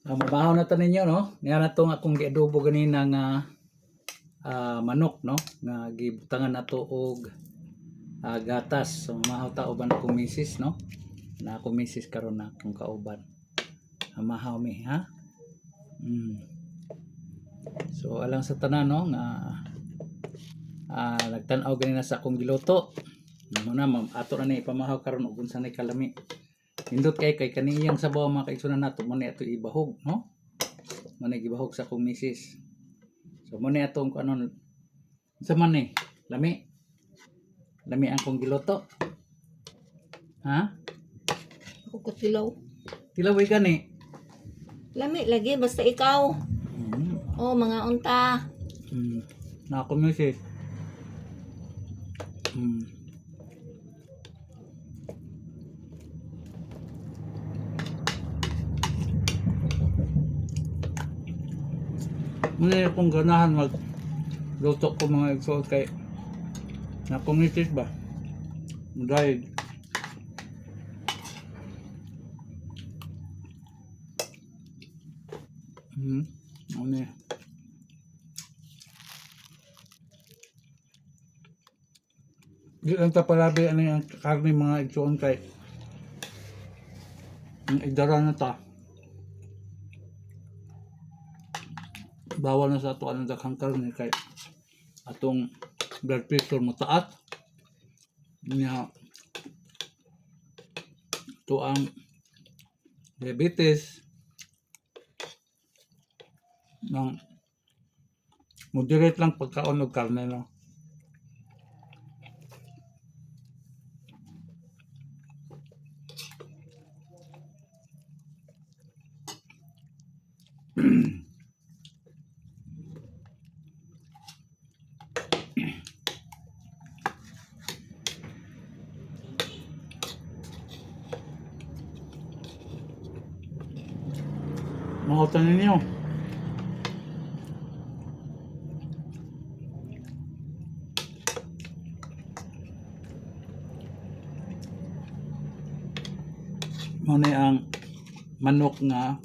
Mabahaw na to ninyo, no? Nga na itong akong giadobo ganina nga manok, no? Nga gibutangan na to og gatas. So mahaw ta uban akong misis, no? Na akong misis karon na akong kauban. Mahaw mi, ha? So alang sa tanan, no? Nga nagtan-aw ganina sa akong giluto. Muna ato na ni ipamahaw karon ug unsa nay kalami. Indot kay kaniyang sabaw mga kaigsunan nato mo ni ato ibahog, no? Mo ni gibahog sa akong misis. So mo ni atong ano sa man ni lami. Lami ang kong giluto. Ha? Ako tilaw. Tilaw gani. Lami lagi basta ikaw. Oh, mga unta. Na ako misis. Muna akong ganahan luto ko mga igsoon kay na communities ba dahil ano yan di lang tapalabi ano yung karne mga igsoon kay ang idara na ta bawal na sa ato anong daghang karne kay atong blood pressure mo taat niya ito ang diabetes ng moderate lang pagkaon og karne, no? Mga utan ninyo. Muna ang manok nga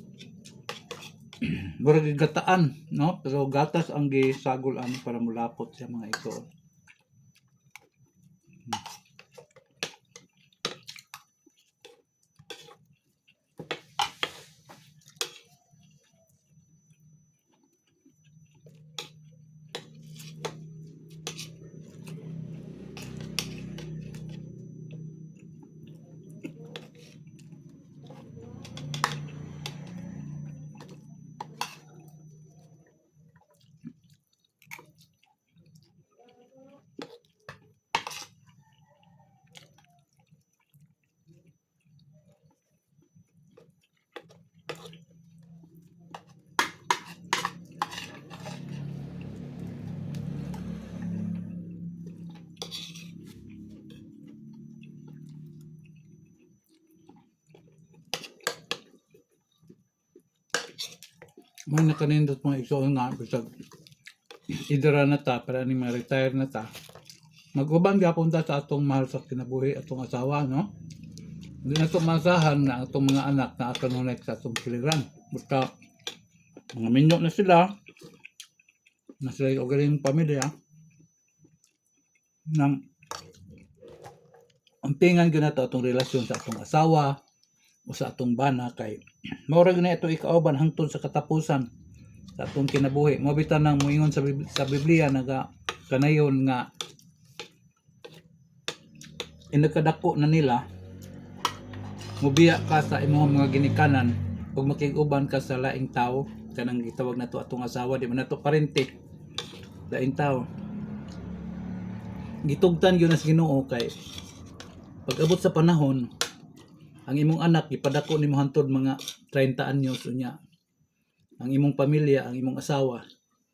murag gataan, no? Pero gatas ang gisagol ani para mulapot sa mga ito. May nakanindot mga igsoon nga bisag idara na ta para ni ma-retire na ta. Mag-uban gyapon ta sa atong mahal sa kinabuhi atong asawa, no? Hindi na ito masahan na atong mga anak na atong hunay sa atong kiliran. Basta mga minyo na sila yung galing pamilya nang umpingan gina to atong relasyon sa atong asawa o sa atong bana kay maurag na ito ikauban hangtod sa katapusan sa atong kinabuhi. Mabitan nang moingon sa Biblia naga kanayon nga inagkadako na nila mubiya ka sa imong mga ginikanan ug makig-uban ka sa laing tao kanang gitawag nato atong asawa di man nato parente laing tao gitugtan gyud nas Ginoo kay pag-abot sa panahon ang imong anak gipadako nimo hantod mga 30 anyos unya ang imong pamilya ang imong asawa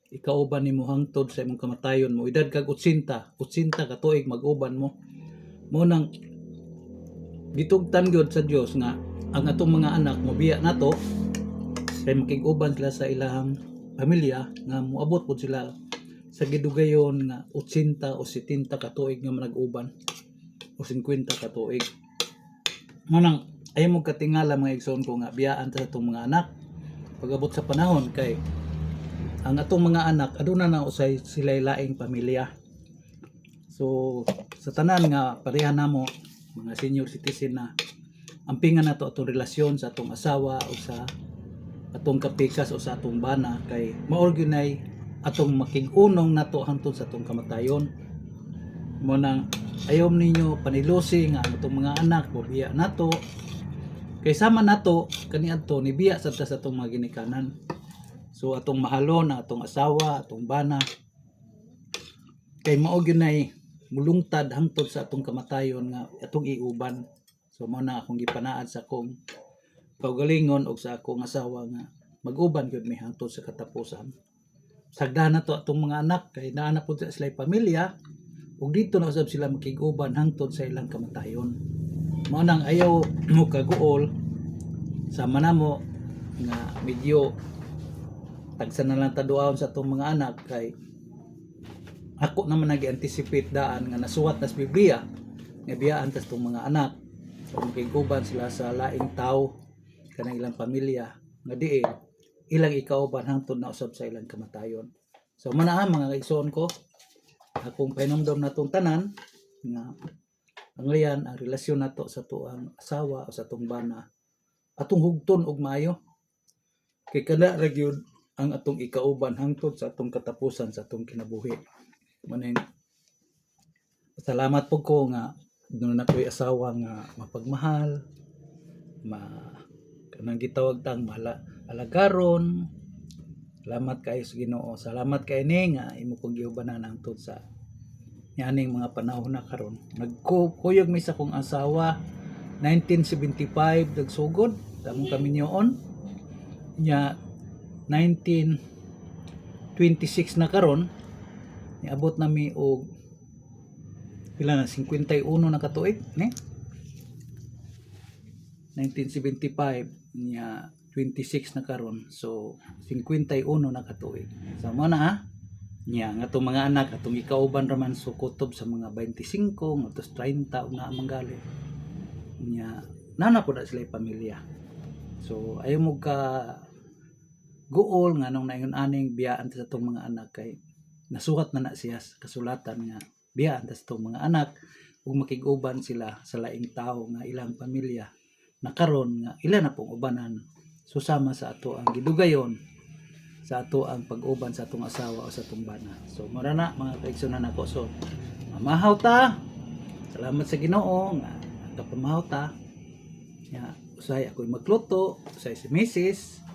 ikauban nimo hangtod sa imong kamatayon mo edad kag 80 ka tuig mag-uban mo nang gitugtan gyud sa Dios nga ang atong mga anak mobiya nato kay makig-uban sila sa ilahang pamilya nga moabot pud sila sa gidugayon nga 80 o 70 ka tuig nga manag-uban o 50 ka tuig. Manang ay mo katingala mga igsoon ko nga biyaan ta sa itong mga anak pag-abot sa panahon kay ang atong mga anak aduna na usay sila laing pamilya. So sa tanan nga pareha namo mga senior citizen na ampingan nato atong relasyon sa atong asawa o sa atong kapikas o sa atong bana kay maorganay atong makig-unong nato hangtod sa atong kamatayon. Mo nang ayaw ninyo panilusi nga ang atong mga anak biya nato kay sama nato kaniadto ni biya sa atong mga ginikanan. So atong mahalon ang atong asawa, atong bana kay mao ginay mulungtad hangtod sa atong kamatayon nga atong iuban. So mao na akong gipanaad sa akong kaugalingon og sa akong asawa nga mag-uban gyud mi hangtod sa katapusan. Sagdan na to atong mga anak kay naa na pud sila pamilya ug dito na usab sila makig-uban hangtod sa ilang kamatayon. Mao nang ayaw mo kaguol sa manamo nga medyo tagsa na lang taduawon sa atong mga anak kay ako naman nag-anticipate daan nga nasuwat na sa Biblia nga biyaan tas tong mga anak so makiguban sila sa laing tao kanang ilang pamilya nga diin ilang ikauban hangtod na usab sa ilang kamatayon. So manaa mga kaigsoon ko akong pahinumdom natong tanan nga ang liyan ang relasyon nato sa tuang asawa o sa tong bana atong hugton og maayo kay kada ra gyud ang atong ikauban hangtod sa atong katapusan sa atong kinabuhi. Maning salamat po ko nga doon na ko'y asawa nga mapagmahal kanang gitawag tang alagaron. Salamat kayo sa Ginoo, salamat kay ni nga imo kong giubanan hangtod sa yaning mga panahon na karon. Nagkuyog mi sa kong asawa 1975 nagsugod damong kami niyoon nya 1926 na karon niabot nami og pila na 51 na katuig ni 1975 niya 26 na karon so 51 na katuig so mo na niya nga itong mga anak atong ikauban raman so kutob sa mga 25 ngatos 30 na manggali niya nana po na sila pamilya so ayaw mo ka guol nga nung naingon aning biyaan sa itong mga anak kay nasuhat na siya kasulatan nga biyaan sa itong mga anak ug makig-uban sila sa laing tao nga ilang pamilya na karon nga ila na pong ubanan susama sa ato ang gidugayon sa ato ang pag-uban sa atong asawa o sa atong bana. So mura na mga kaigsunan nako so mamahaw ta salamat sa Ginoo nga kapamahaw ta ya usay ako'y magluto usay si Mrs.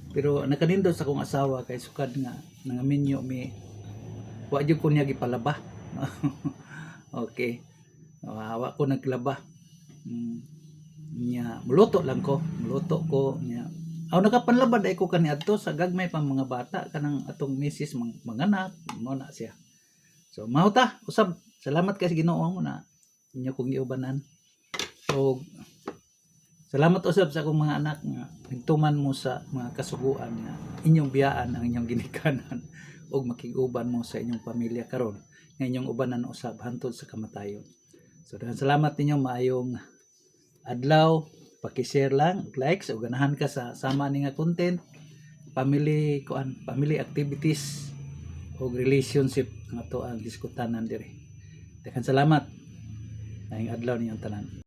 Pero nakanindot sa akong asawa kay sukad nga nangaminyo mi wa jud ko niya gipalaba. Okay. Wa ko naglaba. Nya muluto lang ko, muluto ko nya. Aw nakapanlaba dai ko kaniadto sa gagmay pa mga bata kanang atong misis manganak mo na siya. So mao ta usab salamat kay sa Ginoo mo na inyo kong giubanan. So salamat usab sa akong mga anak nga higtuman mo sa mga kasuguan nga inyong biyaan ang inyong ginikanan ug makig-uban mo sa inyong pamilya karon nga inyong ubanan usab hantod sa kamatayon. So daghang salamat ninyo maayong adlaw, paki-share lang, likes ug ganahan ka sa sama ni nga content, family activities ug relationship nga to ang diskutanan diri. Daghang salamat. Maayong adlaw ninyong tanan.